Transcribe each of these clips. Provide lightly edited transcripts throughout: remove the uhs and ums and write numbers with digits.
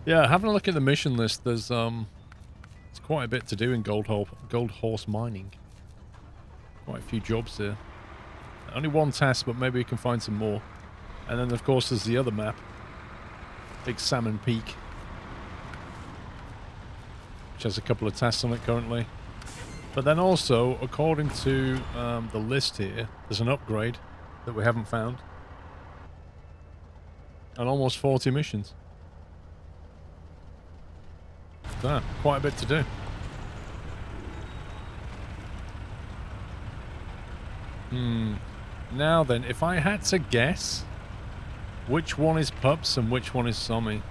Yeah, having a look at the mission list, there's quite a bit to do in gold horse mining. Quite a few jobs there. Only one task, but maybe we can find some more. And then, of course, there's the other map. Big Salmon Peak. Which has a couple of tasks on it currently. But then also, according to the list here, there's an upgrade that we haven't found. And almost 40 missions. So, quite a bit to do. Now then, if I had to guess, which one is Pups and which one is Sommy?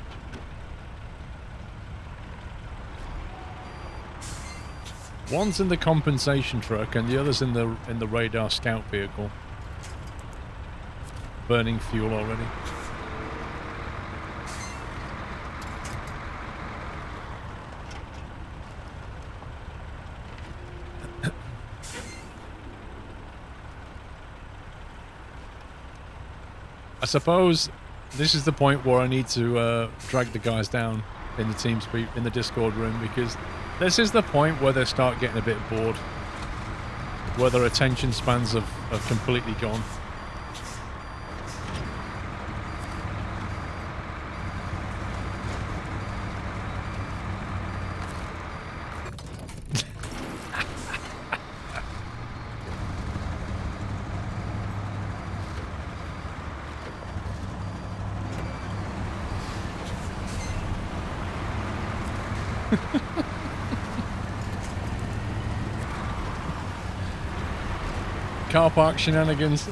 One's in the compensation truck and the other's in the radar scout vehicle. Burning fuel already. I suppose this is the point where I need to drag the guys down in the TeamSpeak, in the Discord room, because this is the point where they start getting a bit bored, where their attention spans have completely gone. Car park shenanigans.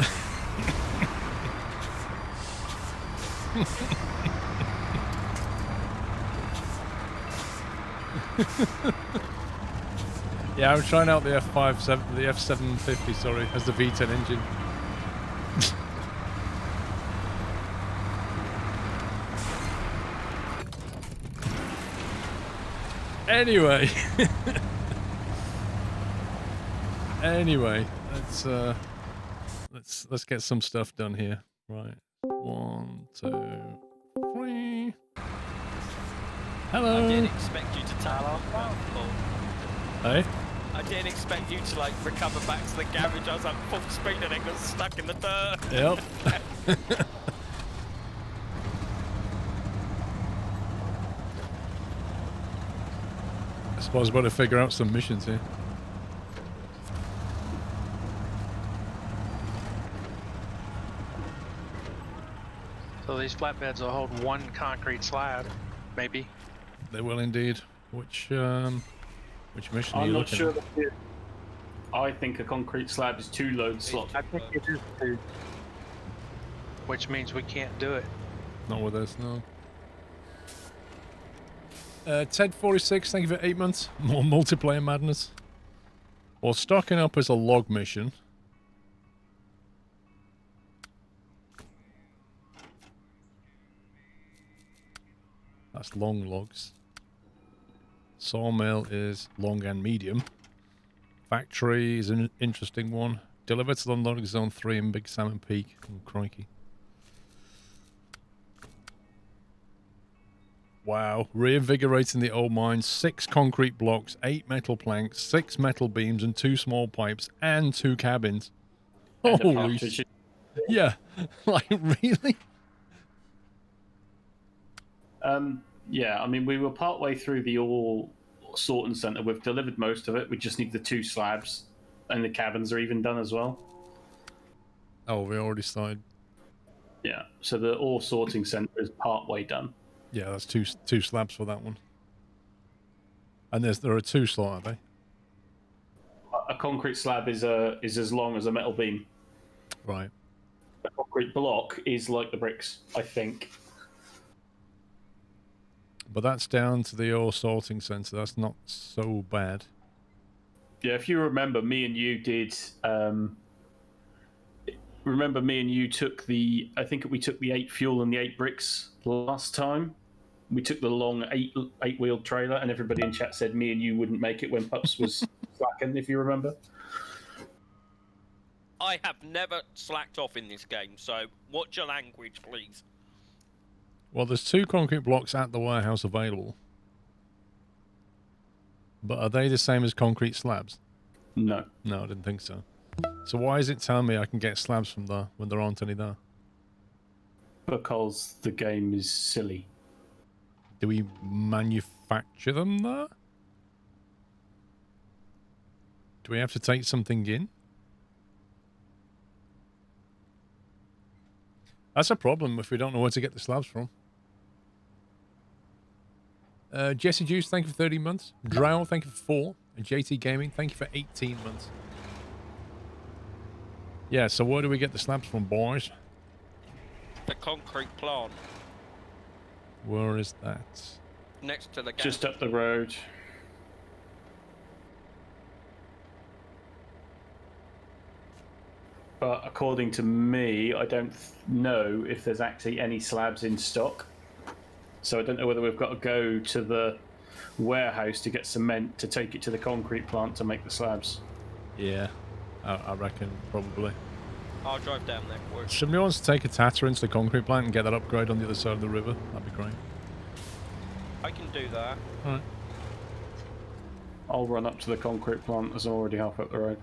Yeah, I'm trying out the F750, sorry, as the V10 engine. Anyway. Anyway, let's get some stuff done here. Right. 1, 2, 3. Hello. I didn't expect you to tell Hey? I didn't expect you to like recover back to the garage. I was like full speed and it got stuck in the dirt. Yep. I suppose I better figure out some missions here. So these flatbeds will hold one concrete slab, maybe. They will indeed. Which mission are you I'm not looking sure. at? I think a concrete slab is 2 load slots. I think it is 2. Which means we can't do it. Not with us, no. Ted46, thank you for 8 months. More multiplayer madness. Well, stocking up is a log mission. That's long logs. Sawmill is long and medium. Factory is an interesting one. Deliver to the loading zone 3 in Big Salmon Peak. Oh, crikey. Wow. Reinvigorating the old mine. 6 concrete blocks, 8 metal planks, 6 metal beams, and 2 small pipes, and 2 cabins. And Holy shit. Yeah. Like, really? Yeah, I mean, we were partway through the ore sorting center. We've delivered most of it. We just need the 2 slabs, and the cabins are even done as well. Oh, we already started. Yeah, so the ore sorting center is partway done. Yeah, that's two slabs for that one. And there are 2 slots, aren't they? A concrete slab is as long as a metal beam. Right. A concrete block is like the bricks, I think. But that's down to the ore sorting center. That's not so bad. Yeah, if you remember, me and you did. Remember, me and you took the. I think we took the 8 fuel and the 8 bricks last time. We took the long 8-wheeled trailer, and everybody in chat said me and you wouldn't make it when Pups was slacking. If you remember. I have never slacked off in this game, so watch your language, please. Well, there's 2 concrete blocks at the warehouse available. But are they the same as concrete slabs? No. No, I didn't think so. So why is it telling me I can get slabs from there when there aren't any there? Because the game is silly. Do we manufacture them there? Do we have to take something in? That's a problem if we don't know where to get the slabs from. Jesse Juice, thank you for 30 months. Drow, thank you for 4. And JT Gaming, thank you for 18 months. Yeah, so where do we get the slabs from, boys? The concrete plant Where is that? next to the garage. Just up the road. But according to me, I don't know if there's actually any slabs in stock. So I don't know whether we've got to go to the warehouse to get cement to take it to the concrete plant to make the slabs. Yeah, I reckon probably. I'll drive down there for it. Somebody wants to take a Tata into the concrete plant and get that upgrade on the other side of the river. That'd be great. I can do that. Alright. I'll run up to the concrete plant as I'm already half up the road.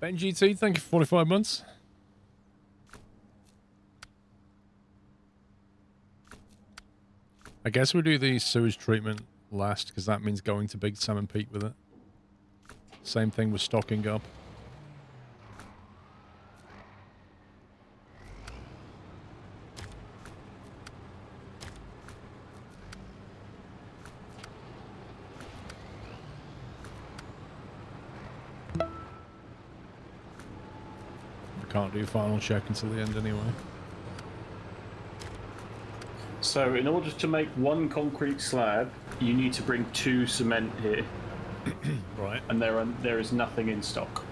Ben GT, thank you for 45 months. I guess we'll do the sewage treatment last, because that means going to Big Salmon Peak with it. Same thing with stocking up. Can't do final check until the end anyway. So in order to make 1 concrete slab, you need to bring 2 cement here. Right. And there is nothing in stock.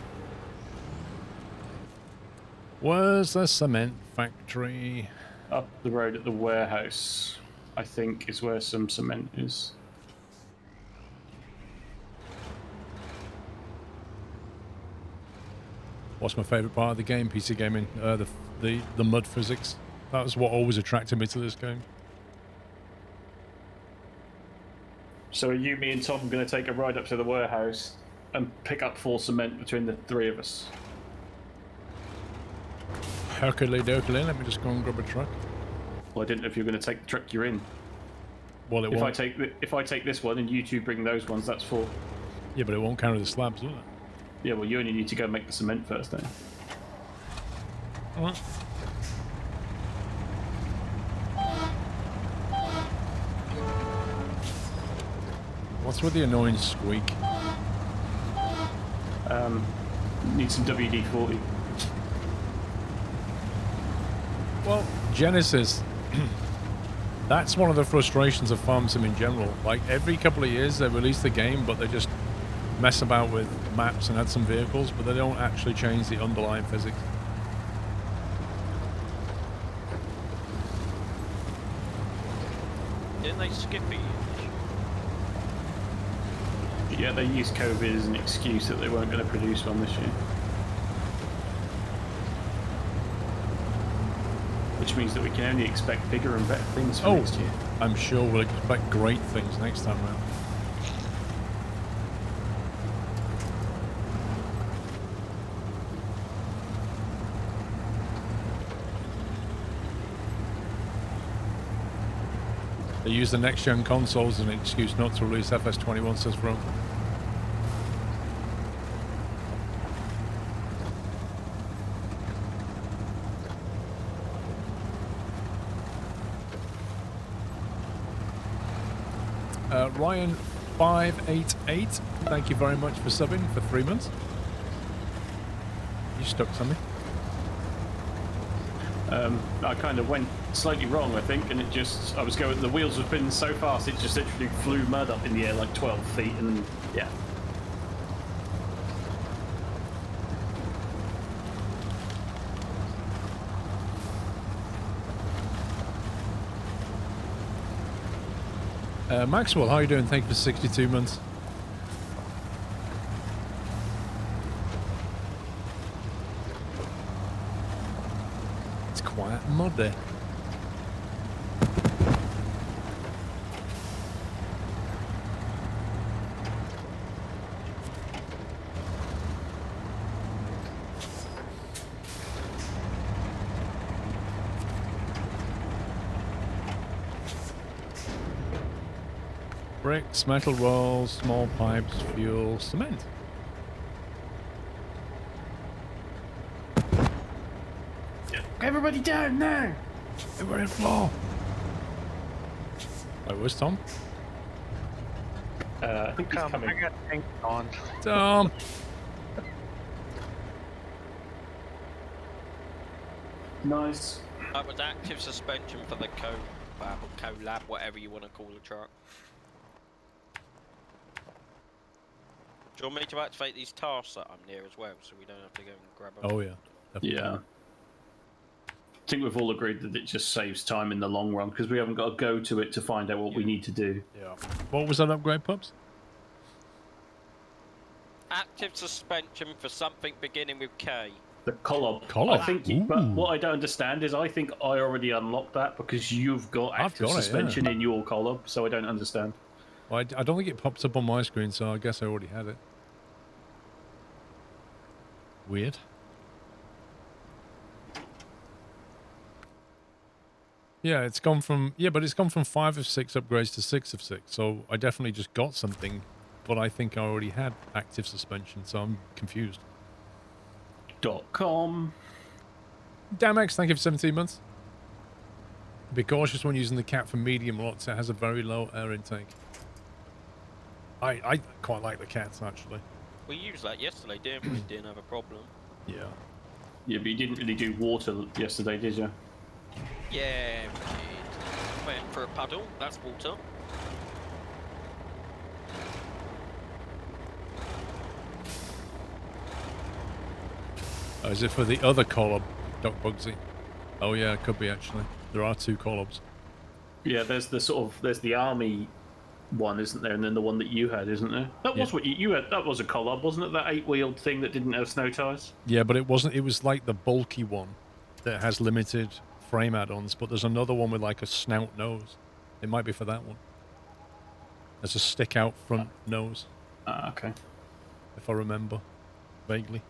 Where's the cement factory? Up the road at the warehouse, I think, is where some cement is. What's my favourite part of the game, PC gaming? The mud physics. That was what always attracted me to this game. So are you, me and Tom going to take a ride up to the warehouse and pick up 4 cement between the 3 of us? Hercules Dokley, let me just go and grab a truck. Well, I didn't know if you were going to take the truck you're in. Well, it If won't. I take this one and you 2 bring those ones, that's 4. Yeah, but it won't carry the slabs, will it? Yeah, well, you only need to go make the cement first then. Alright. What's with the annoying squeak? Need some WD-40. Well, Genesis, that's one of the frustrations of farm sim in general. Like, every couple of years they release the game, but they just mess about with maps and add some vehicles, but they don't actually change the underlying physics. Didn't they skip it? Yeah, they used COVID as an excuse that they weren't going to produce one this year. Which means that we can only expect bigger and better things for next year. I'm sure we'll expect great things next time round. They use the next-gen consoles as an excuse not to release FS21, says Rome. Ryan588, thank you very much for subbing for 3 months. You stuck something? I kind of went slightly wrong, I think, and the wheels were spinning so fast it just literally flew mud up in the air like 12 feet, and yeah. Maxwell, how are you doing? Thank you for 62 months. It's quite muddy. Bricks, metal rolls, small pipes, fuel, cement. Everybody down now! Everybody floor. Wait, where's Tom? I think he's Come, coming. I got things on. Tom! Nice. That was active suspension for the collab, whatever you want to call the truck. Do you want me to activate these tasks that I'm near as well, so we don't have to go and grab them? Oh, yeah. Definitely. Yeah. I think we've all agreed that it just saves time in the long run because we haven't got to go to it to find out what we need to do. Yeah. What was that upgrade, pups? Active suspension for something beginning with K. The Kolob. Kolob? I think, Ooh. but what I don't understand is I think I already unlocked that because you've got I've active got it, suspension in your Kolob, so I don't understand. Well, I don't think it pops up on my screen, so I guess I already had it. Weird. Yeah, it's gone from... Yeah, but it's gone from 5 of 6 upgrades to 6 of 6, so I definitely just got something, but I think I already had active suspension, so I'm confused. .com. Damex, thank you for 17 months. Be cautious when using the cat for medium lots. It has a very low air intake. I quite like the cats, actually. We used that yesterday, didn't we? Didn't have a problem. Yeah. Yeah, but you didn't really do water yesterday, did you? Yeah, we did. Went for a puddle, that's water. Is it for the other Kolob, Doc Bugsy? Oh yeah, it could be actually. There are 2 Kolobs. Yeah, there's the army one, isn't there? And then the one that you had, isn't there? That was what you had. That was a Kolob, wasn't it? That 8-wheeled thing that didn't have snow tires. Yeah, but it wasn't. It was like the bulky one that has limited frame add-ons. But there's another one with like a snout nose. It might be for that one. There's a stick-out front nose. Okay. If I remember vaguely.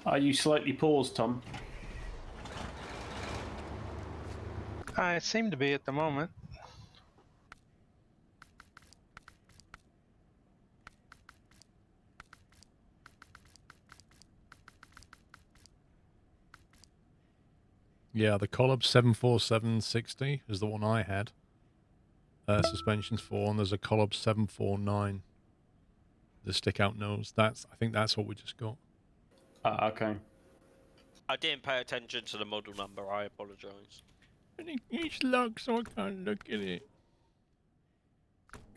Are you slightly paused, Tom? I seem to be at the moment. Yeah, the Kolob 74760 is the one I had. Suspensions for, and there's a Kolob 749. The stick-out nose. I think that's what we just got. Okay. I didn't pay attention to the model number, I apologise. It's locked, so I can't look at it.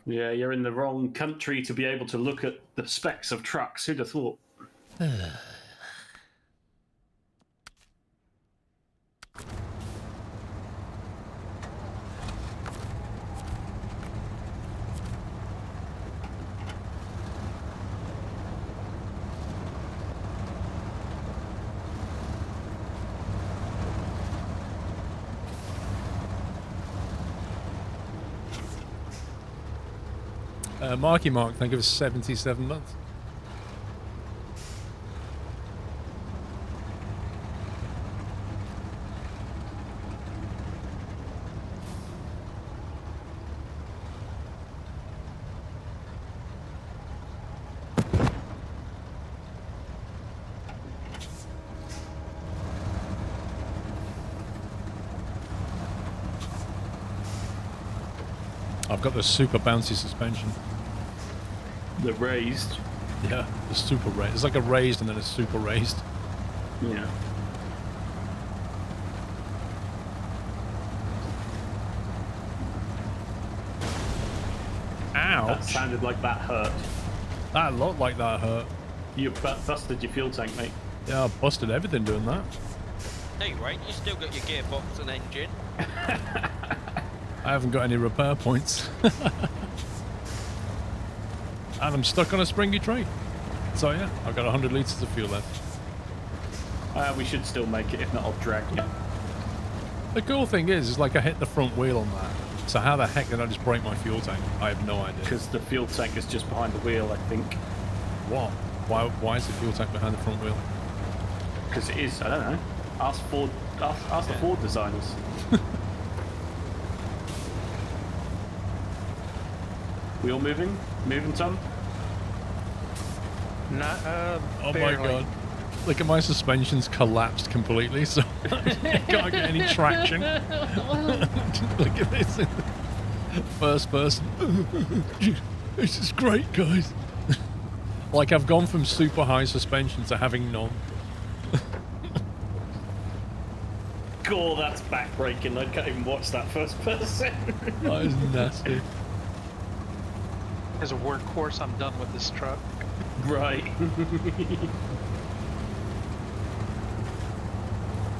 Yeah, you're in the wrong country to be able to look at the specs of trucks. Who'd have thought? Marky Mark, thank you for 77 months. I've got the super bouncy suspension. The raised. Yeah, the super raised. It's like a raised and then a super raised. Yeah. Ow! That sounded like that hurt. That looked like that hurt. You busted your fuel tank, mate. Yeah, I busted everything doing that. Hey, right, you still got your gearbox and engine. I haven't got any repair points. And I'm stuck on a springy train. So yeah, I've got 100 litres of fuel left. We should still make it, if not I'll drag you. The cool thing is like I hit the front wheel on that. So how the heck did I just break my fuel tank? I have no idea. Because the fuel tank is just behind the wheel, I think. What? Why is the fuel tank behind the front wheel? Because it is, I don't know. Ask Ford, ask the Ford designers. We all moving? Moving, Tom? Not, Oh barely. my god. Look at my suspensions collapsed completely, so I can't get any traction. Look at this. First person. This is great, guys. Like I've gone from super high suspension to having none. God, that's backbreaking. I can't even watch that first person. That is nasty. As a workhorse, I'm done with this truck. Right.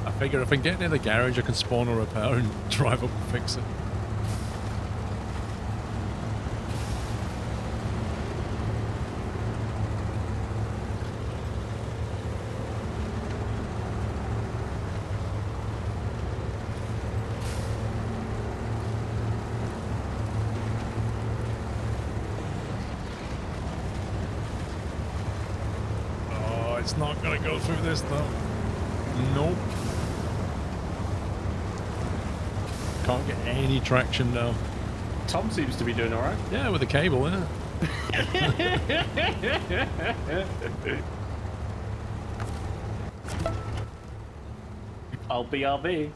I figure if I can get near the garage, I can spawn a repair and drive up and fix it. Oh, it's not gonna go through this though. Nope. Can't get any traction now. Tom seems to be doing alright. Yeah, with the cable, yeah. I'll BRB.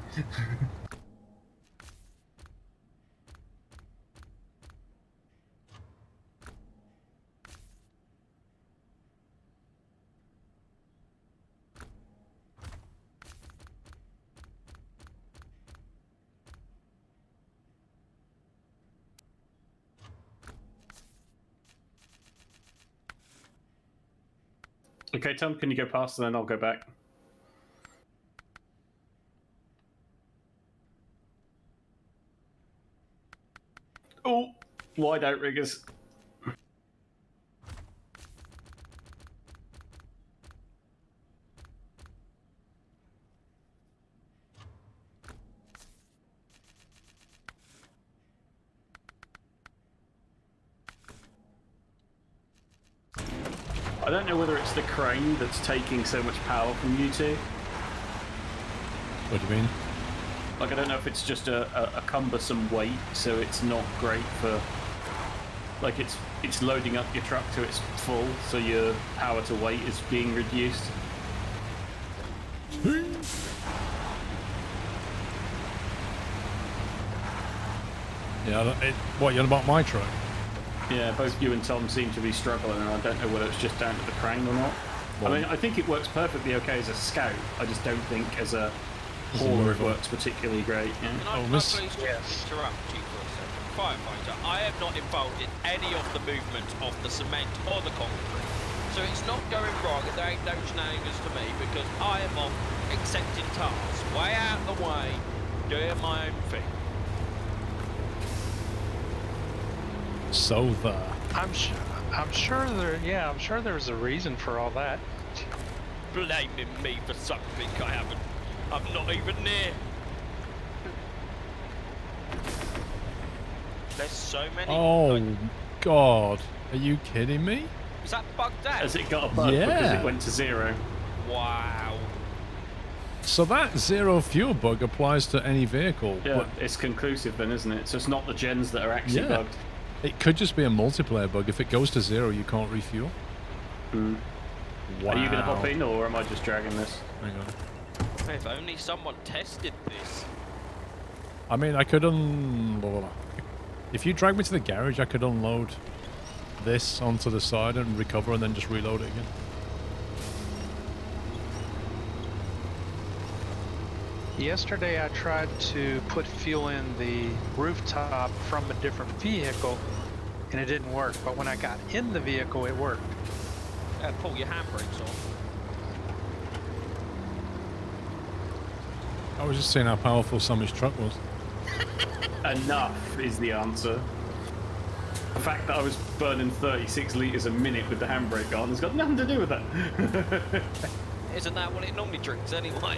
Okay, Tom, can you go past and then I'll go back? Oh, wide outriggers. I don't know whether it's the crane that's taking so much power from you two. What do you mean? Like, I don't know if it's just a cumbersome weight, so it's not great for... Like, it's loading up your truck to its full, so your power to weight is being reduced. Yeah, what, you're on about my truck? Yeah, both you and Tom seem to be struggling, and I don't know whether it's just down to the crane or not. I mean, I think it works perfectly okay as a scout. I just don't think as a hauler it works particularly great. Yeah. Can I please interrupt you for a second? Firefighter, I am not involved in any of the movement of the cement or the concrete. So it's not going wrong and there ain't no shenanigans to me because I am off accepting tasks, way out of the way, doing my own thing. So there. I'm sure there's a reason for all that. Blaming me for something I'm not even near. There's so many. Oh, God. Are you kidding me? Is that bugged out? Has it got a bug Yeah. because it went to 0? Wow. So that zero fuel bug applies to any vehicle. Yeah, but it's conclusive then, isn't it? So it's not the gens that are actually Yeah. bugged. it could just be a multiplayer bug. If it goes to 0, you can't refuel. Mm. Wow. Are you going to hop in, or am I just dragging this? Hang on. If only someone tested this. I mean, I could if you drag me to the garage, I could unload this onto the side and recover and then just reload it again. Yesterday I tried to put fuel in the rooftop from a different vehicle and it didn't work, but when I got in the vehicle it worked. Pull your handbrakes off. I was just seeing how powerful Sammy's truck was. Enough is the answer. The fact that I was burning 36 litres a minute with the handbrake on has got nothing to do with that. Isn't that what it normally drinks anyway?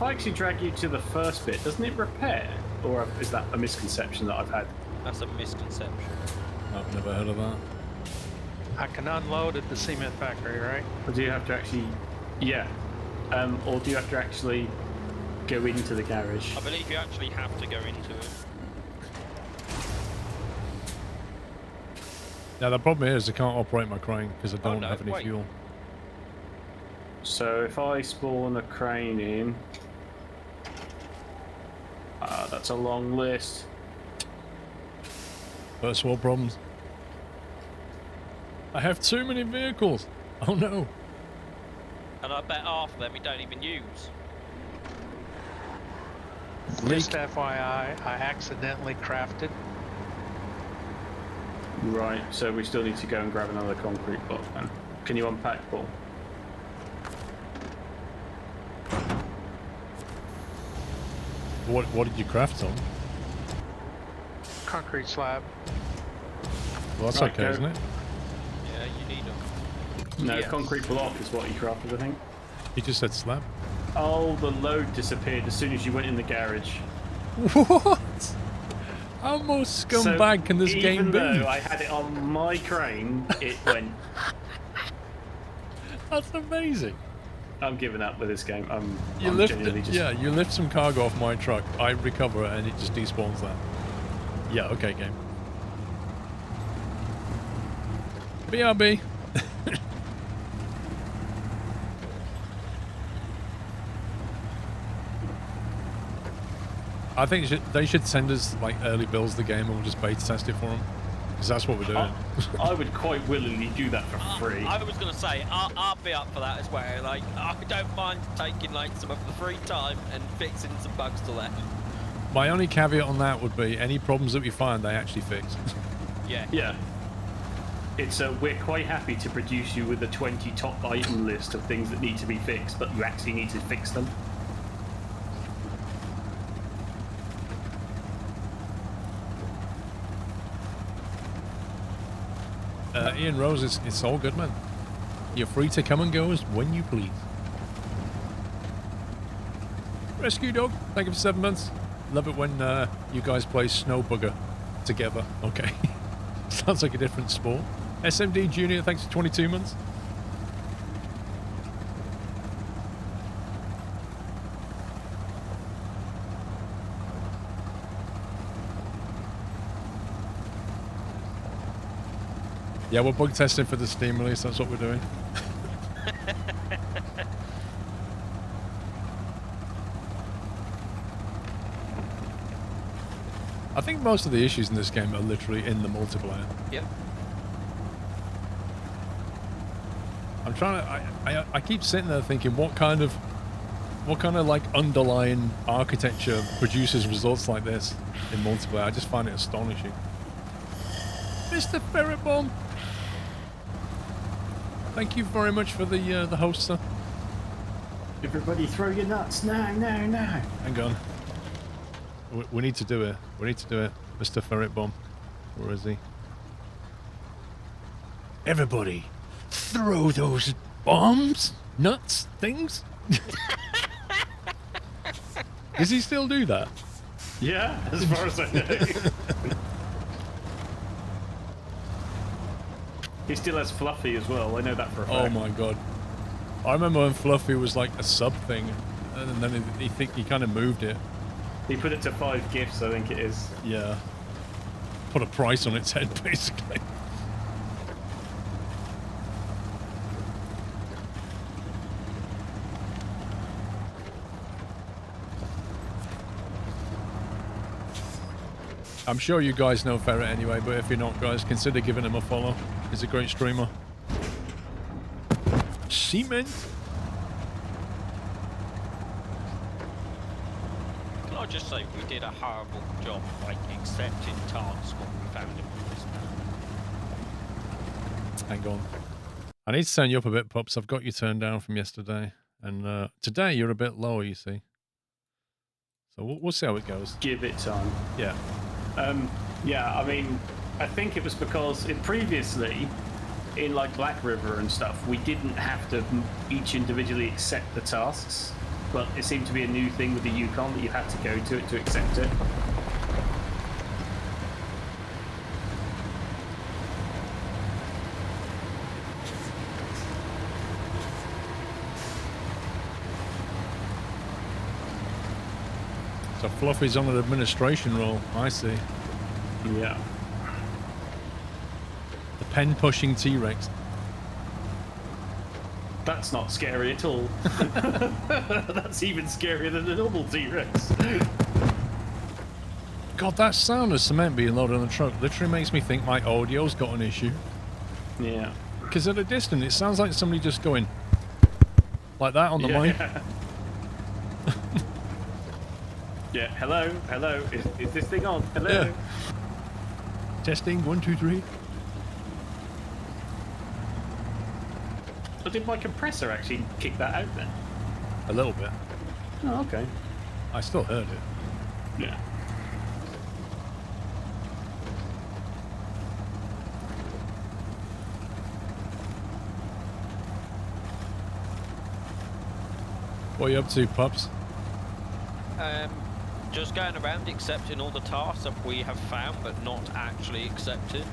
if I actually drag you to the first bit, doesn't it repair? Or is that a misconception that I've had? That's a misconception. I've never heard of that. I can unload at the cement factory, right? Or do you have to actually... Yeah. Or do you have to actually go into the garage? I believe you actually have to go into it. Now the problem is I can't operate my crane because I don't no, have any wait. fuel. So if I spawn a crane in... that's a long list. First world problems. I have too many vehicles. Oh no. And I bet half of them we don't even use. Just FYI, I accidentally crafted. Right, so we still need to go and grab another concrete block then. Can you unpack, Paul? What did you craft on? Concrete slab. Well, that's Right, okay, go. isn't it? Yeah, you need them. No, Yes. concrete block is what you crafted, I think. You just said slab. Oh, the load disappeared as soon as you went in the garage. What? How more scumbag can this game be? Even though I had it on my crane, it went. That's amazing. I'm giving up with this game. I'm You lift genuinely it, just... yeah, you lift some cargo off my truck, I recover it, and it just despawns that. Yeah, okay, game. BRB. I think they should send us like early builds of the game and we'll just beta test it for them. Because that's what we're doing. I would quite willingly do that for free. I was going to say, I'll be up for that as well. Like, I don't mind taking like some of the free time and fixing some bugs to that. My only caveat on that would be any problems that we find, they actually fix. Yeah. Yeah. It's we're quite happy to produce you with a 20 top item list of things that need to be fixed, but you actually need to fix them. Ian Rose, it's all good, man. You're free to come and go as when you please. Rescue Dog, thank you for 7 months. Love it when you guys play Snow Bugger together. Okay. Sounds like a different sport. SMD Junior, thanks for 22 months. Yeah, we're bug testing for the Steam release, that's what we're doing. I think most of the issues in this game are literally in the multiplayer. Yep. I'm trying to, I keep sitting there thinking what kind of like underlying architecture produces results like this in multiplayer. I just find it astonishing. Mr. Ferret Bomb, thank you very much for the host, sir. Everybody throw your nuts now, now, now. Hang on. We need to do it. We need to do it. Mr. Ferret Bomb. Where is he? Everybody, throw those bombs, nuts, things. Does he still do that? Yeah, as far as I know. He still has Fluffy as well. I know that for a fact. Oh my god. I remember when Fluffy was like a sub thing, and then he kind of moved it. He put it to 5 gifts, I think it is. Yeah. Put a price on its head, basically. I'm sure you guys know Ferret anyway, but if you're not, guys, consider giving him a follow. He's a great streamer. Cement. Can I just say we did a horrible job like accepting tasks when we found him with this. Hang on. I need to turn you up a bit, Pups. I've got you turned down from yesterday. And today you're a bit lower, you see. So we'll see how it goes. Give it time. Yeah. Yeah, I mean, I think it was because previously, in like Black River and stuff, we didn't have to each individually accept the tasks. but it seemed to be a new thing with the Yukon that you had to go to it to accept it. So Fluffy's on an administration role. I see. Yeah. The pen-pushing T-Rex. That's not scary at all. That's even scarier than the normal T-Rex. God, that sound of cement being loaded on the truck literally makes me think my audio's got an issue. Yeah. Because at a distance, it sounds like somebody just going like that on the mic. Yeah, hello, hello. Is this thing on? Hello. Yeah. Testing 1, 2, 3. But did my compressor actually kick that out then? A little bit. Oh, okay. I still heard it. Yeah. What are you up to, pups? Just going around accepting all the tasks that we have found but not actually accepted.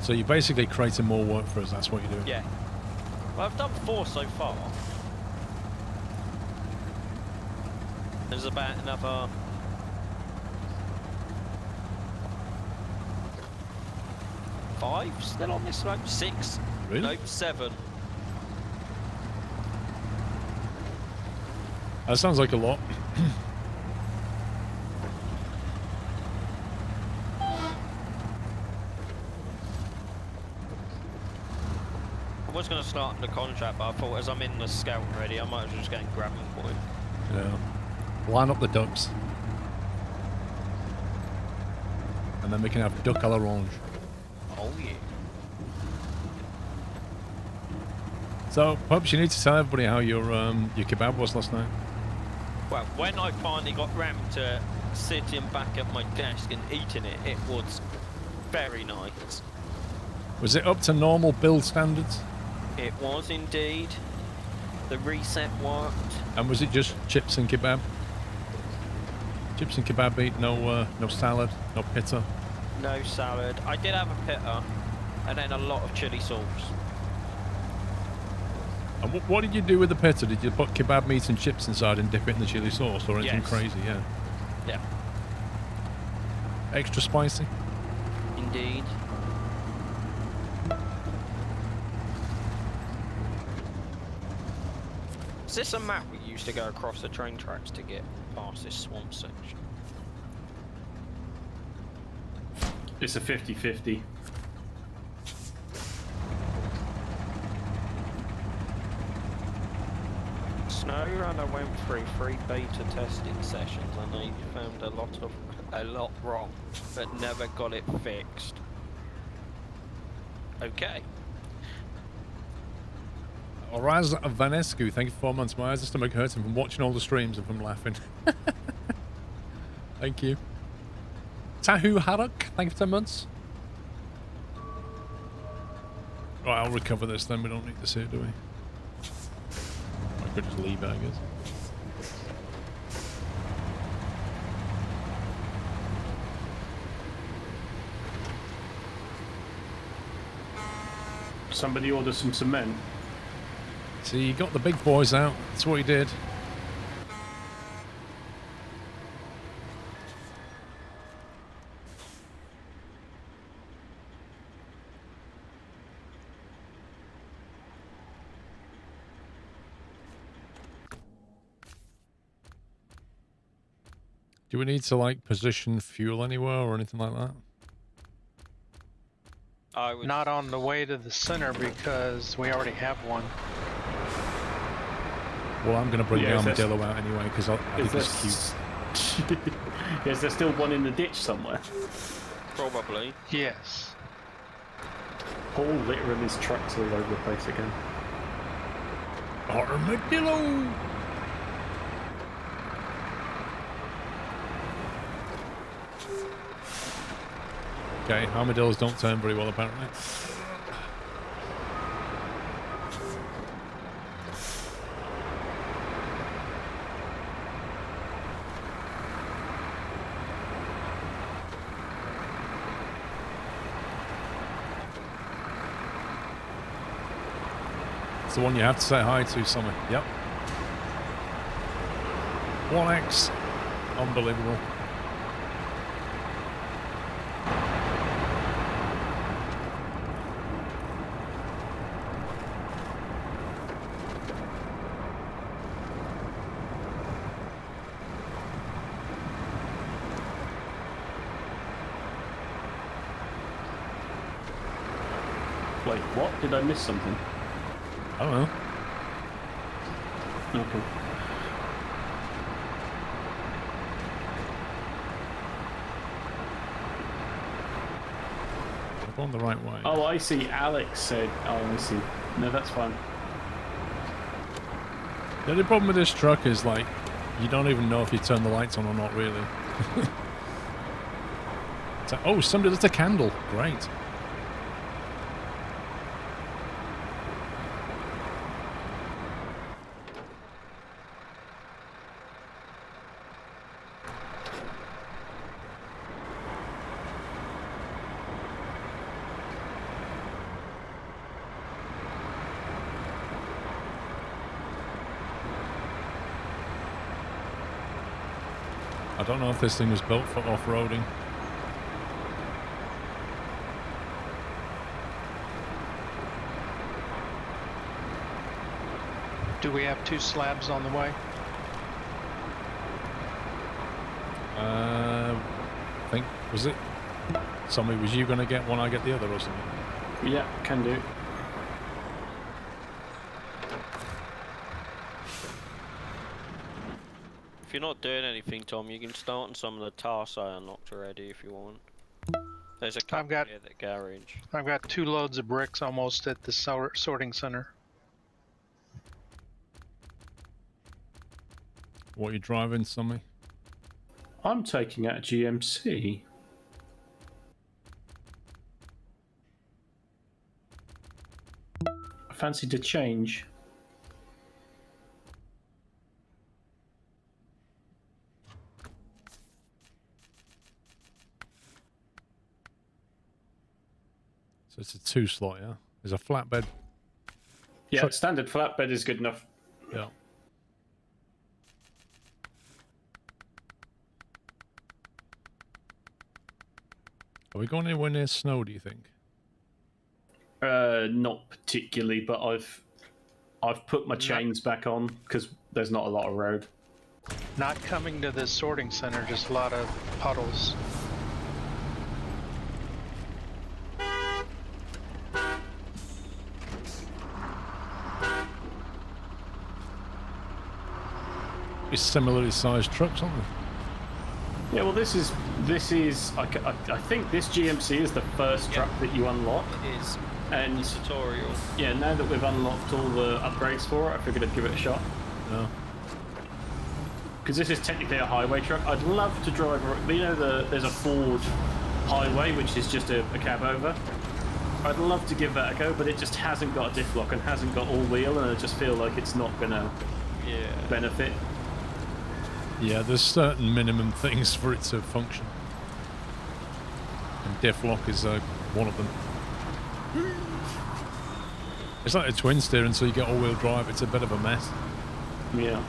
So you're basically creating more work for us, that's what you're doing? Yeah. Well, I've done 4 so far. There's about another... 5 still on this one? 6? Really? Nope, 7. That sounds like a lot. I was going to start the contract, but I thought as I'm in the scout already, I might as well just go and grab them for it. Yeah. Line up the ducks. And then we can have duck à l'orange. Oh yeah. So, pups, you need to tell everybody how your kebab was last night. Well, when I finally got round to sitting back at my desk and eating it, it was very nice. Was it up to normal build standards? It was indeed. The reset worked. And was it just chips and kebab? Chips and kebab meat, no salad, no pita? No salad. I did have a pita, and then a lot of chili sauce. And what did you do with the pita? Did you put kebab meat and chips inside and dip it in the chili sauce or anything Yes. crazy? Yeah. Yeah. Extra spicy? Indeed. Is this a map we used to go across the train tracks to get past this swamp section? It's a 50-50. Snowrunner went through 3 beta testing sessions and they found a lot wrong, but never got it fixed. Okay. Oraz Vanescu, thank you for 4 months. My eyes and stomach hurting from watching all the streams and from laughing. Thank you. Tahu Harak, thank you for 10 months. Right, I'll recover this then. We don't need to see it, do we? I could just leave it, I guess. Somebody order some cement. See, you got the big boys out. That's what he did. Do we need to, like, position fuel anywhere or anything like that? I would... Not on the way to the center because we already have one. Well, I'm going to bring Yeah, the is there- armadillo out anyway because I think it's cute. Is there still one in the ditch somewhere? Probably. Yes. Paul literally his trucks all over the place again. Armadillo! Okay, armadillos don't turn very well apparently. It's the one you have to say hi to, Summer. Yep. 1X. Unbelievable. Wait, what? Did I miss something? I don't know. Okay. We're going the right way. Oh, I see. Alex said. Oh, I see. No, that's fine. The only problem with this truck is, like, you don't even know if you turn the lights on or not, really. It's like, oh, somebody lit a candle. Great. I don't know if this thing was built for off-roading. Do we have 2 slabs on the way? I think, was it? Somebody, was you going to get one, I get the other or something? Yeah, can do. If you're not doing anything, Tom, you can start on some of the tasks I unlocked already if you want. There's a couple got- here at the garage. I've got 2 loads of bricks almost at the sorting center. What are you driving, Sommy? I'm taking out a GMC. I fancy to change. So it's a 2-slot, yeah? There's a flatbed. Yeah, Truck- standard flatbed is good enough. Yeah. Are we going anywhere near snow, do you think? Not particularly, but I've put my chains back on because there's not a lot of road. Not coming to the sorting center, just a lot of puddles. It's similarly sized trucks, aren't they? Yeah, well, this is. I think this GMC is the first truck that you unlock. It is And tutorial. yeah, now that we've unlocked all the upgrades for it, I figured I'd give it a shot. No. Because this is technically a highway truck. I'd love to drive. You know, there's a Ford Highway, which is just a cab over. I'd love to give that a go, but it just hasn't got a diff lock and hasn't got all-wheel, and I just feel like it's not gonna benefit. Yeah, there's certain minimum things for it to function. And diff lock is one of them. It's like a twin steer until you get all-wheel drive. It's a bit of a mess. Yeah.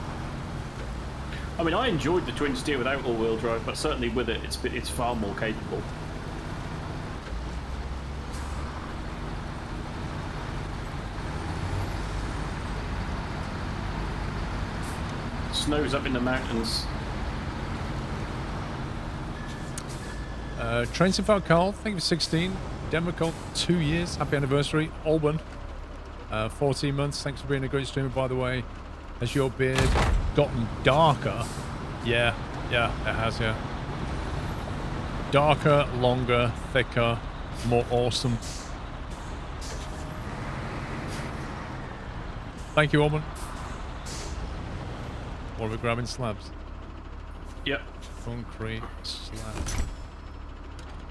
I mean, I enjoyed the twin steer without all-wheel drive, but certainly with it, it's far more capable. Snow's up in the mountains. Trains and File Carl, thank you for 16. Democult, 2 years. Happy anniversary. Alban, 14 months. Thanks for being a great streamer, by the way. Has your beard gotten darker? Yeah, it has, yeah. Darker, longer, thicker, more awesome. Thank you, Alban. What are we grabbing? Slabs? Yep. Concrete slab.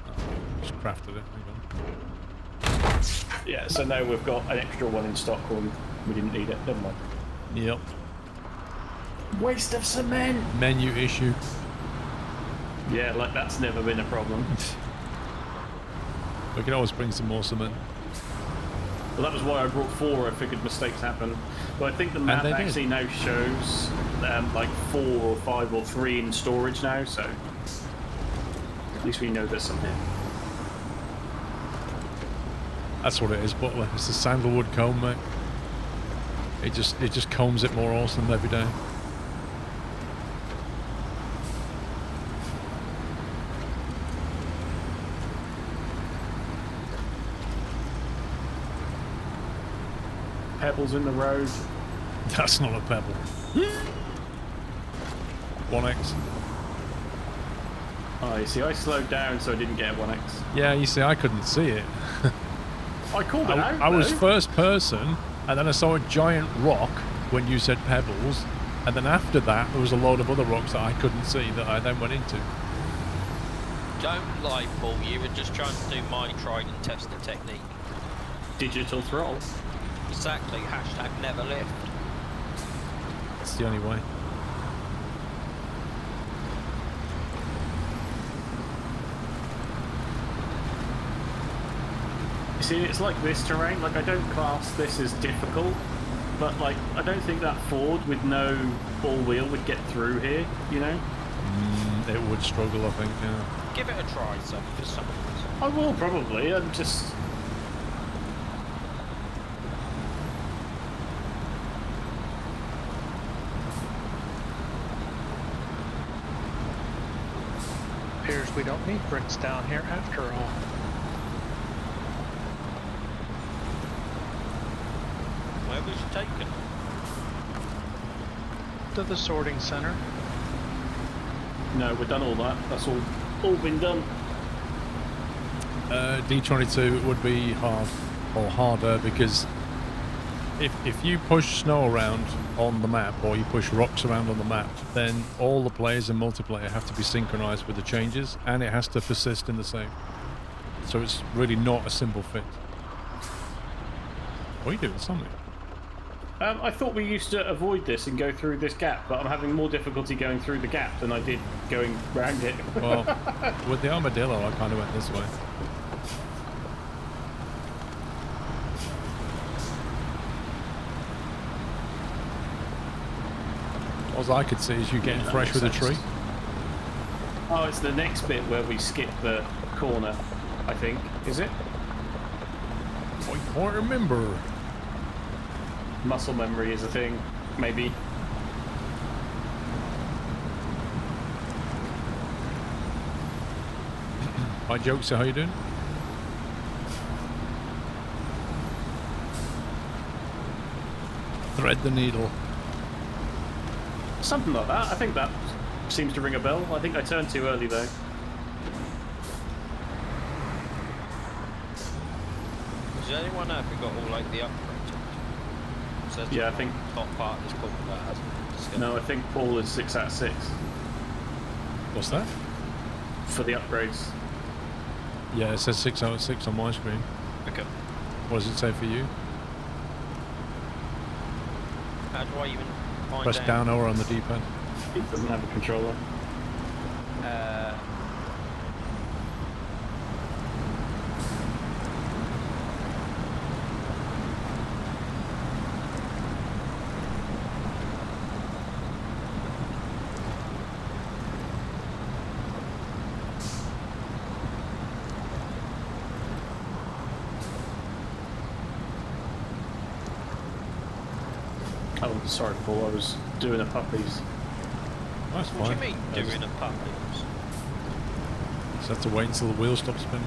Oh, just crafted it. Hang on. Yeah, so now we've got an extra one in stock, or we didn't need it. Never mind. Yep. Waste of cement! Menu issue. Yeah, like that's never been a problem. We can always bring some more cement. Well, that was why I brought 4. I figured mistakes happen. But I think the map they did. actually now shows like 4 or 5 or 3 in storage now, so at least we know there's some here. That's what it is, Butler. It's the sandalwood comb, mate. It just combs it more awesome every day. Pebbles in the road. That's not a pebble. 1x. Oh, you see, I slowed down so I didn't get a 1x. Yeah, you see, I couldn't see it. I called it out, I was though. first person, and then I saw a giant rock when you said pebbles, and then after that there was a load of other rocks that I couldn't see that I then went into. Don't lie, Paul. You were just trying to do my tried and tested technique. Digital throttle. Exactly. Hashtag never lift. It's the only way. You see, it's like this terrain. Like, I don't class this as difficult, but like, I don't think that Ford with no all-wheel would get through here. You know? It would struggle, I think. Yeah. Give it a try, son, for some reason. I will probably. I'm just. Appears we don't need bricks down here after all. Where was you taken? To the sorting center. No, we've done all that. That's all been done. D22 it would be hard or harder because if you push snow around on the map or you push rocks around on the map, then all the players in multiplayer have to be synchronized with the changes, and it has to persist in the same. So it's really not a simple fix. What are you doing, something? I thought we used to avoid this and go through this gap, but I'm having more difficulty going through the gap than I did going round it. Well, with the armadillo, I kind of went this way. All I could see is you getting fresh with a tree. Oh, it's the next bit where we skip the corner, I think. Is it? I can't remember. Muscle memory is a thing, maybe. My jokes, how you doing? Thread the needle. Something like that. I think that seems to ring a bell. I think I turned too early, though. Does anyone know if we got all like the upgrades? Says Yeah, I think. top part is called that, hasn't it? No, I think Paul is 6 out of 6 What's that? for the upgrades. Yeah, it says 6 out of 6 on my screen. Okay. What does it say for you? How do I even find Press out? down or on the D-pad. He doesn't have a controller. Oh, sorry, Paul. I was doing a puppies. That's What do fine. you mean, doing a puppies? Just have to wait until the wheel stops spinning.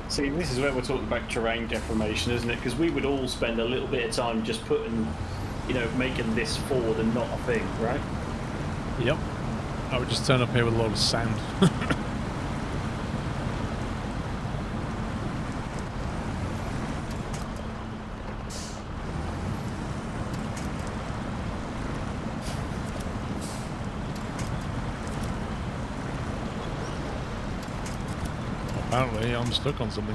See, this is where we're talking about terrain deformation, isn't it? Because we would all spend a little bit of time just putting, you know, making this forward and not a thing, right? Yep. I would just turn up here with a lot of sand. Apparently, I'm stuck on something.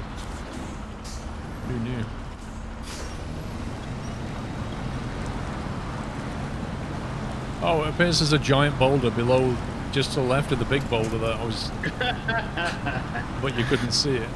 Who knew? Oh, it appears there's a giant boulder below, just to the left of the big boulder that I was... but you couldn't see it.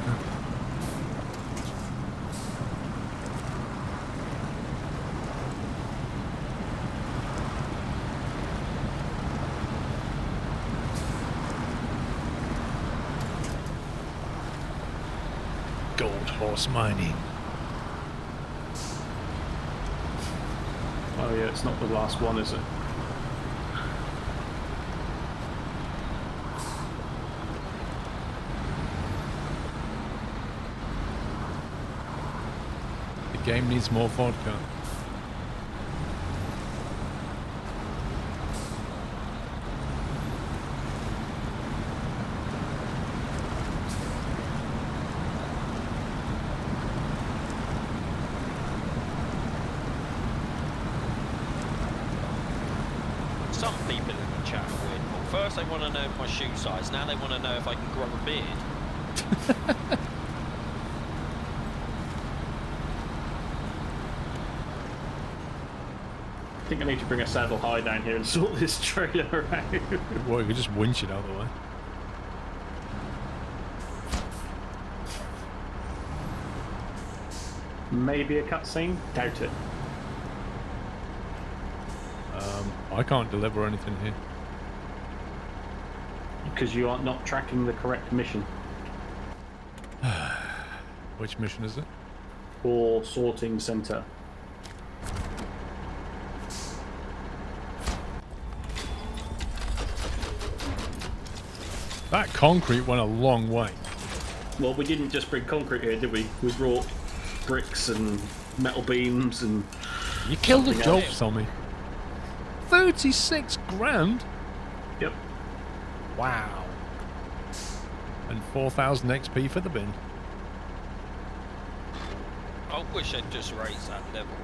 Gold horse mining. Oh yeah, it's not the last one, is it? The game needs more vodka. Some people in the chat are weird. Well, first they want to know my shoe size, now they want to know if I can grow a beard. I think I need to bring a saddle high down here and sort this trailer out. Well, you could just winch it out of the way. Maybe a cutscene? Doubt it. I can't deliver anything here. Because you are not tracking the correct mission. Which mission is it? Or sorting center. That concrete went a long way. Well, we didn't just bring concrete here, did we? We brought bricks and metal beams and... You killed a something job, else. Tommy. 36 grand? Yep. Wow. And 4,000 XP for the bin. I wish I'd just raised that level.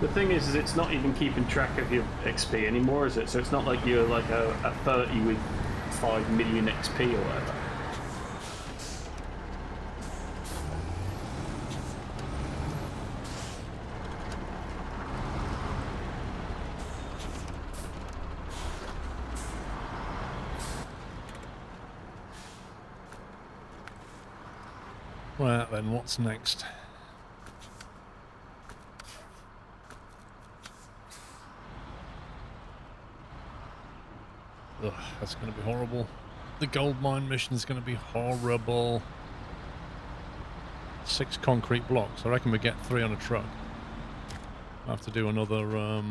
The thing is it's not even keeping track of your XP anymore, is it? So it's not like you're like a 30 with 5 million XP or whatever. Right then, what's next? Ugh, that's going to be horrible. The gold mine mission is going to be horrible. 6 concrete blocks. I reckon we get 3 on a truck. I'll have to do another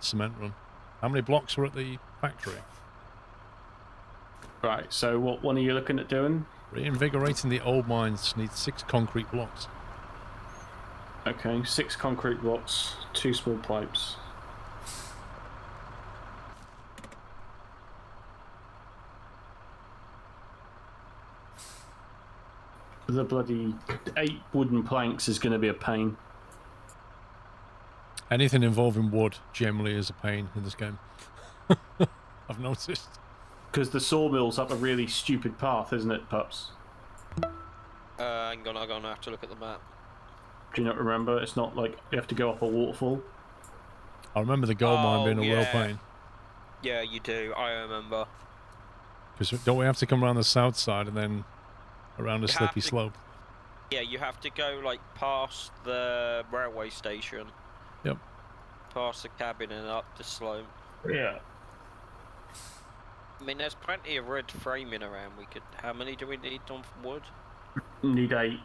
cement run. How many blocks were at the factory? Right, so what one are you looking at doing? Reinvigorating the old mines needs 6 concrete blocks. Okay, 6 concrete blocks, 2 small pipes. The bloody 8 wooden planks is going to be a pain. Anything involving wood generally is a pain in this game. I've noticed. Because the sawmill's up a really stupid path, isn't it, Pups? I'm gonna have to look at the map. Do you not remember? It's not like you have to go up a waterfall. I remember the gold mine being a real pain. Yeah, you do. I remember. Because don't we have to come around the south side and then around a slippy slope? Yeah, you have to go like past the railway station. Yep. Past the cabin and up the slope. Yeah. I mean, there's plenty of red framing around. We could. How many do we need on wood? Need 8.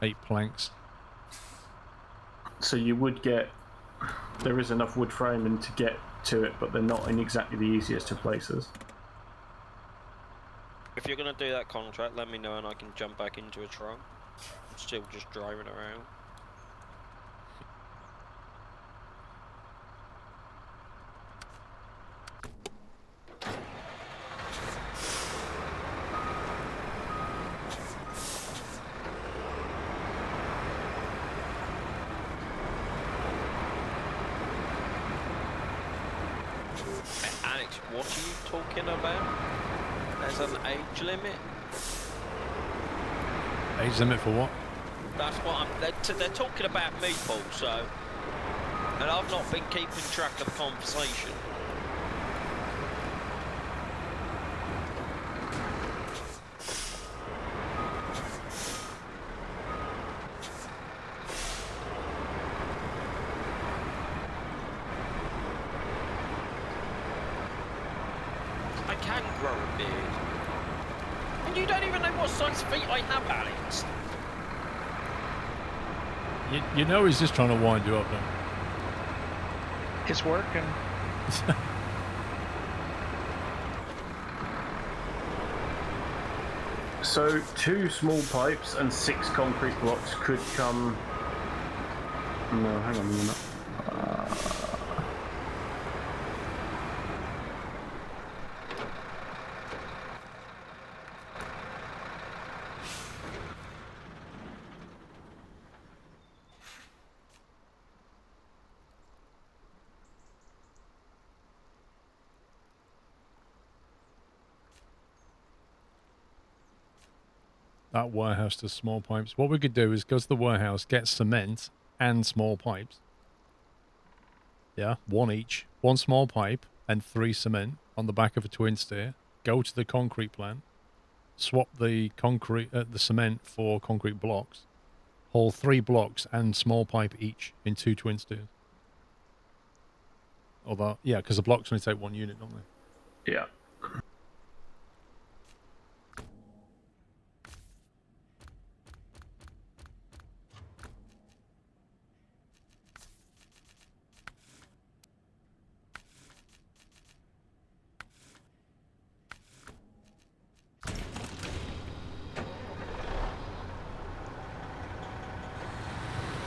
8 planks. So you would get... There is enough wood framing to get to it, but they're not in exactly the easiest of places. If you're gonna do that contract, let me know and I can jump back into a truck. I'm still just driving around. And Alex, what are you talking about? There's an age limit? Age limit for what? That's what they're talking about me, Paul, so... And I've not been keeping track of the conversation. I can grow a beard. And you don't even know what size feet I have, Alex. You know he's just trying to wind you up, though. It's working. So 2 small pipes and 6 concrete blocks could come. No, hang on a minute. That warehouse does small pipes. What we could do is go to the warehouse, get cement and small pipes. Yeah, 1 each. 1 small pipe and 3 cement on the back of a twin steer. Go to the concrete plant. Swap the the cement for concrete blocks. Haul 3 blocks and small pipe each in 2 twin steers. Although, yeah, because the blocks only take 1 unit, don't they? Yeah.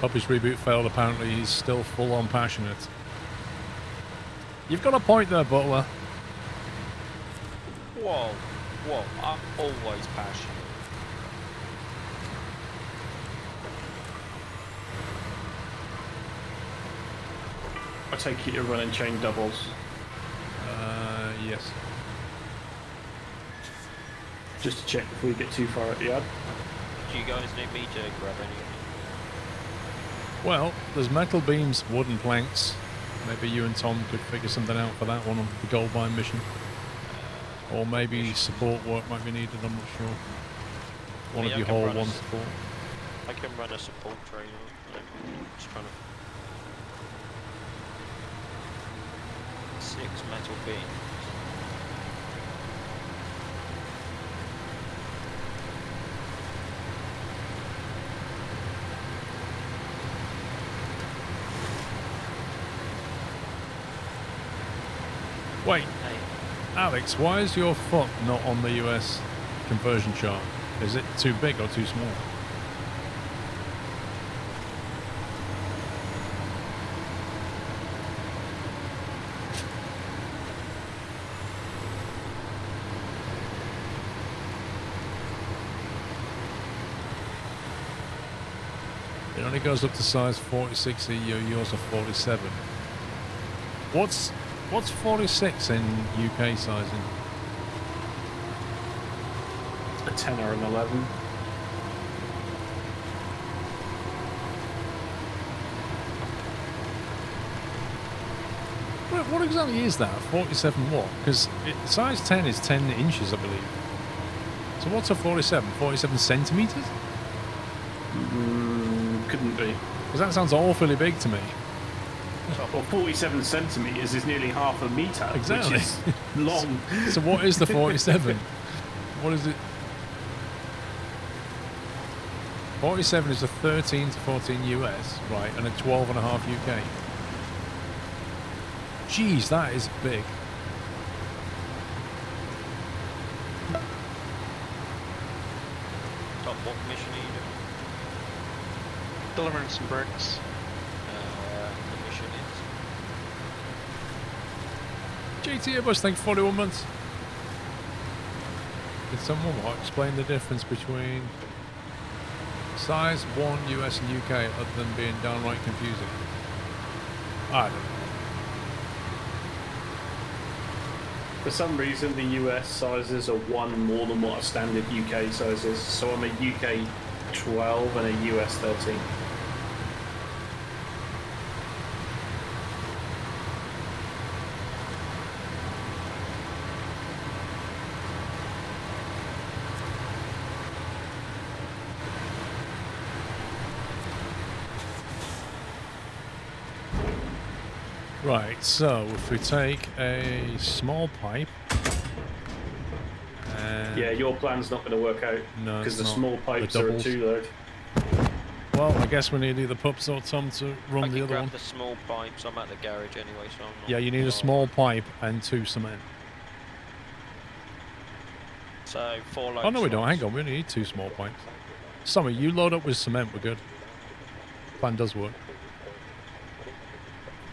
Puppy's reboot failed, apparently. He's still full-on passionate. You've got a point there, Butler. Whoa, whoa, I'm always passionate. I take it you're running chain doubles. Yes. Just to check before you get too far at the yard. Do you guys need me to grab anything? Well, there's metal beams, wooden planks. Maybe you and Tom could figure something out for that one on the gold mine mission. Or maybe support work might be needed, I'm not sure. One of you haul one support. I can run a support trailer. I'm just trying to... 6 metal beams. Wait, Alex, why is your foot not on the US conversion chart? Is it too big or too small? It only goes up to size 46 EU, yours are 47. What's 46 in UK sizing? A 10 or an 11. What exactly is that? 47 what? Because size 10 is 10 inches, I believe. So what's a 47? 47 centimetres? Couldn't be. Because that sounds awfully big to me. Well, 47 centimetres is nearly half a metre, Exactly. which is long. So what is the 47? What is it? 47 is a 13 to 14 US, right, and a 12.5 UK. Jeez, that is big. Tom, what mission are you doing? Delivering some bricks. The mission is... GT Airbus, thank you for 41 months. Did someone explain the difference between size 1 US and UK other than being downright confusing? I don't know. For some reason, the US sizes are one more than what a standard UK size is. So I'm a UK 12 and a US 13. Right, so if we take a small pipe and... Yeah, your plan's not going to work out No, because it's the not. small The pipes are a doubles. 2-load. Well, I guess we need either Pups or Tom to I run can the other grab one. the small pipes. I'm at the garage anyway, so I'm not. Yeah, you need a small pipe and 2 cement. So 4 loads. Oh, no, we don't. Hang on. We only need 2 small pipes. Sammy, you load up with cement. We're good. Plan does work.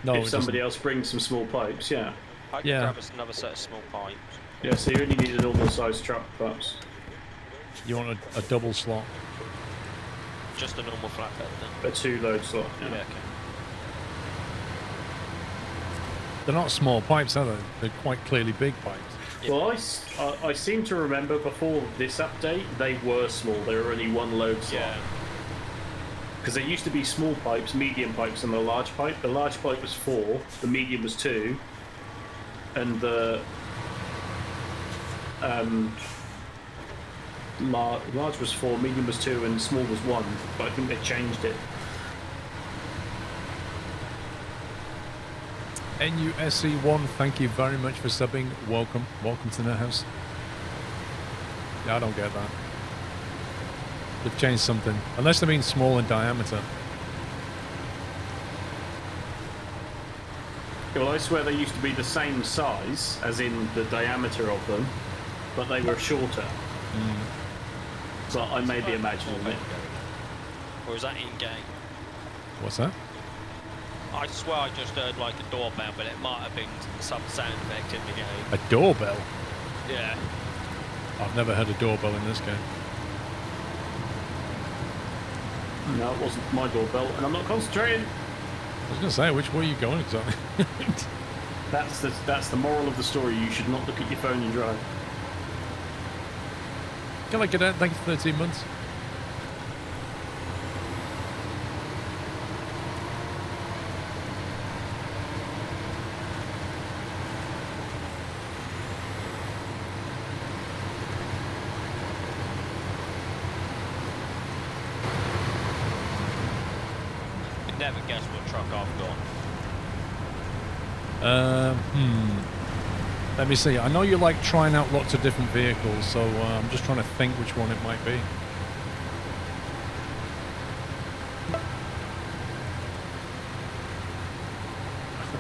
No, If it somebody doesn't. else brings some small pipes, yeah. I can Yeah. grab us another set of small pipes. Yeah, so you only need a normal sized truck, perhaps. You want a double slot. Just a normal flatbed then. A 2-load slot. Yeah, Yeah. okay. They're not small pipes, are they? They're quite clearly big pipes. Yeah. Well, I seem to remember before this update, they were small. They were only 1 load slot. Yeah. Because there used to be small pipes, medium pipes, and the large pipe. The large pipe was 4, the medium was 2, and the large was 4, medium was 2, and small was 1. But I think they changed it. NUSC1, thank you very much for subbing. Welcome. Welcome to the house. Yeah, I don't get that. They've changed something. Unless they mean small in diameter. Well, I swear they used to be the same size, as in the diameter of them, but they were shorter. So I may be imagining it. Or is that in-game? What's that? I swear I just heard like a doorbell, but it might have been some sound effect in the game. A doorbell? Yeah. I've never heard a doorbell in this game. No, it wasn't my doorbell, and I'm not concentrating. I was going to say, which way are you going exactly? That's the moral of the story. You should not look at your phone and drive. Can I get out? Thank you for 13 months. You never guess what truck I've got. Let me see. I know you like trying out lots of different vehicles, so I'm just trying to think which one it might be.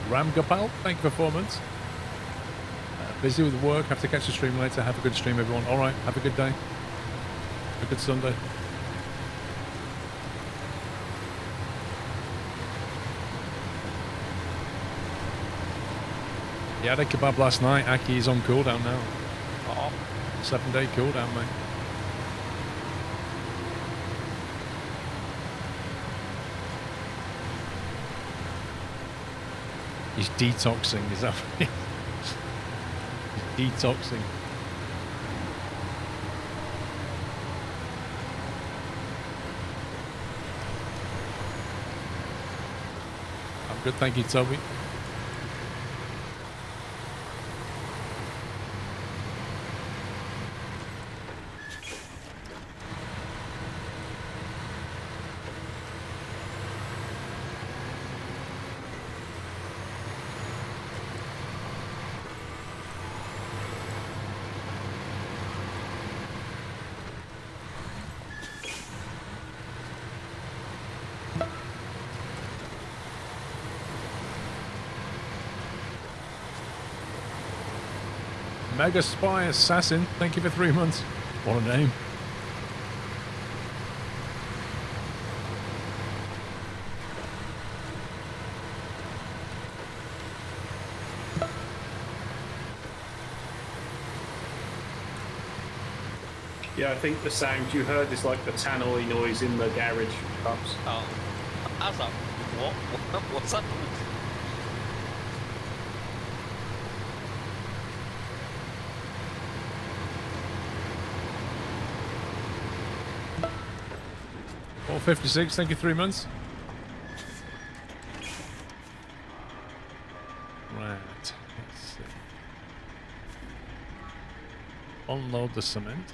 Ram Gopal, thank you for 4 months. Busy with work, have to catch the stream later. Have a good stream, everyone. All right, have a good day. Have a good Sunday. He had a kebab last night. Aki is on cooldown now. Oh, 7-day cooldown, mate. He's detoxing, is that right? He's detoxing. I'm good, thank you, Toby. Mega Spy Assassin, thank you for 3 months. What a name. Yeah, I think the sound you heard is like the tannoy noise in the garage pumps. oh. I was like, what? What's that? 56, thank you, 3 months. Right, let's see. Unload the cement.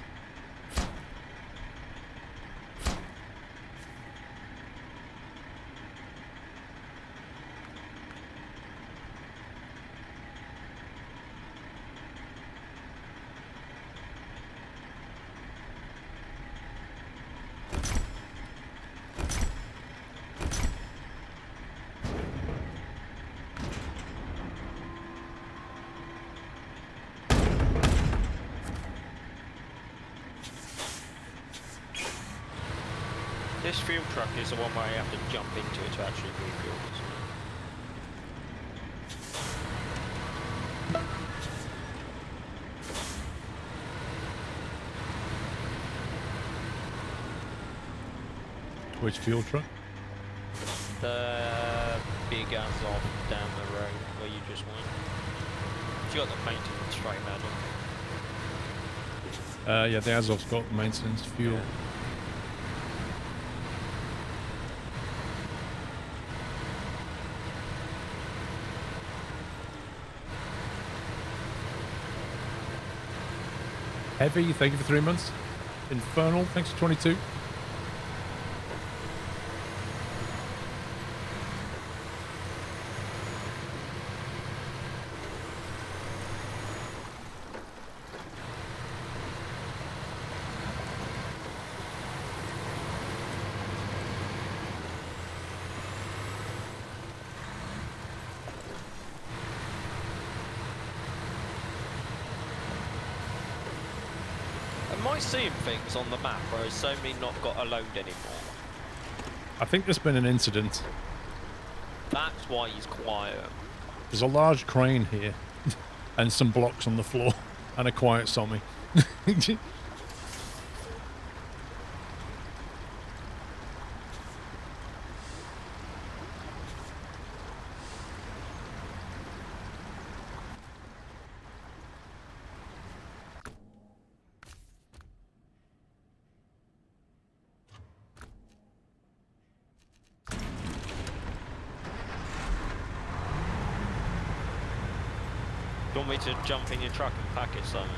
This fuel truck is the one where you have to jump into it to actually refuel, isn't it? Which fuel truck? The big as off down the road where you just went. You got the maintenance frame add-on. Yeah, the Azov's got maintenance fuel. Yeah. Heavy, thank you for 3 months. Infernal, thanks for 22. Am I seeing things on the map where it's suddenly not got a load anymore? I think there's been an incident. That's why he's quiet. There's a large crane here and some blocks on the floor and a quiet zombie. Do you want me to jump in your truck and pack it something?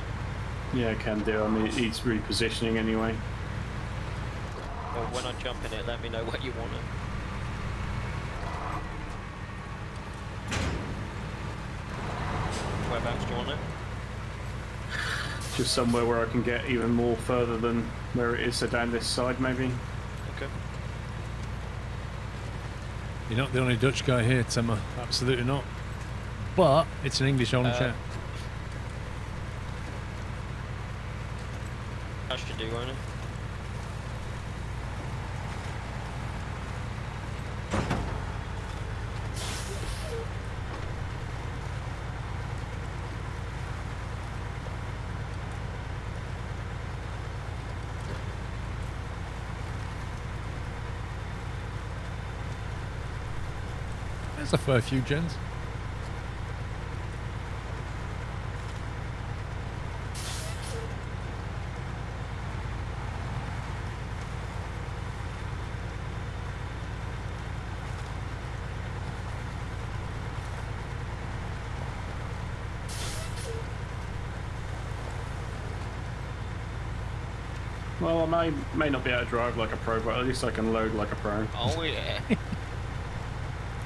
Yeah, can do. I mean, it needs repositioning anyway. Well, when I jump in it, let me know what you want it. Whereabouts do you want it? Just somewhere where I can get even more further than where it is, so down this side maybe. Okay. You're not the only Dutch guy here, Timmer. Absolutely not. But it's an English-only chat. That should do, won't it? There's a fair few gens. Well, I may not be able to drive like a pro, but at least I can load like a pro. Oh yeah.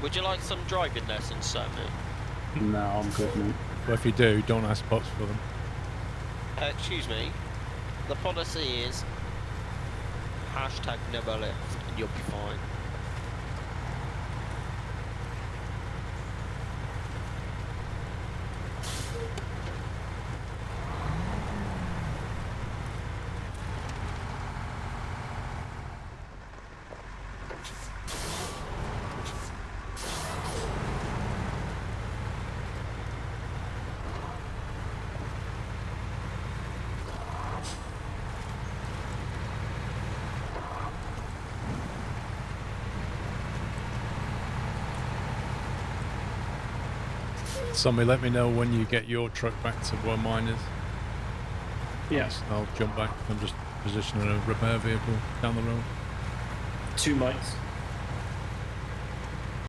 Would you like some driving lessons, Sam? No, I'm good, mate. But if you do, don't ask Pops for them. Excuse me. The policy is hashtag never left and you'll be fine. Somebody let me know when you get your truck back to where mine is. Yes. I'll jump back. I'm just positioning a repair vehicle down the road. 2 mics.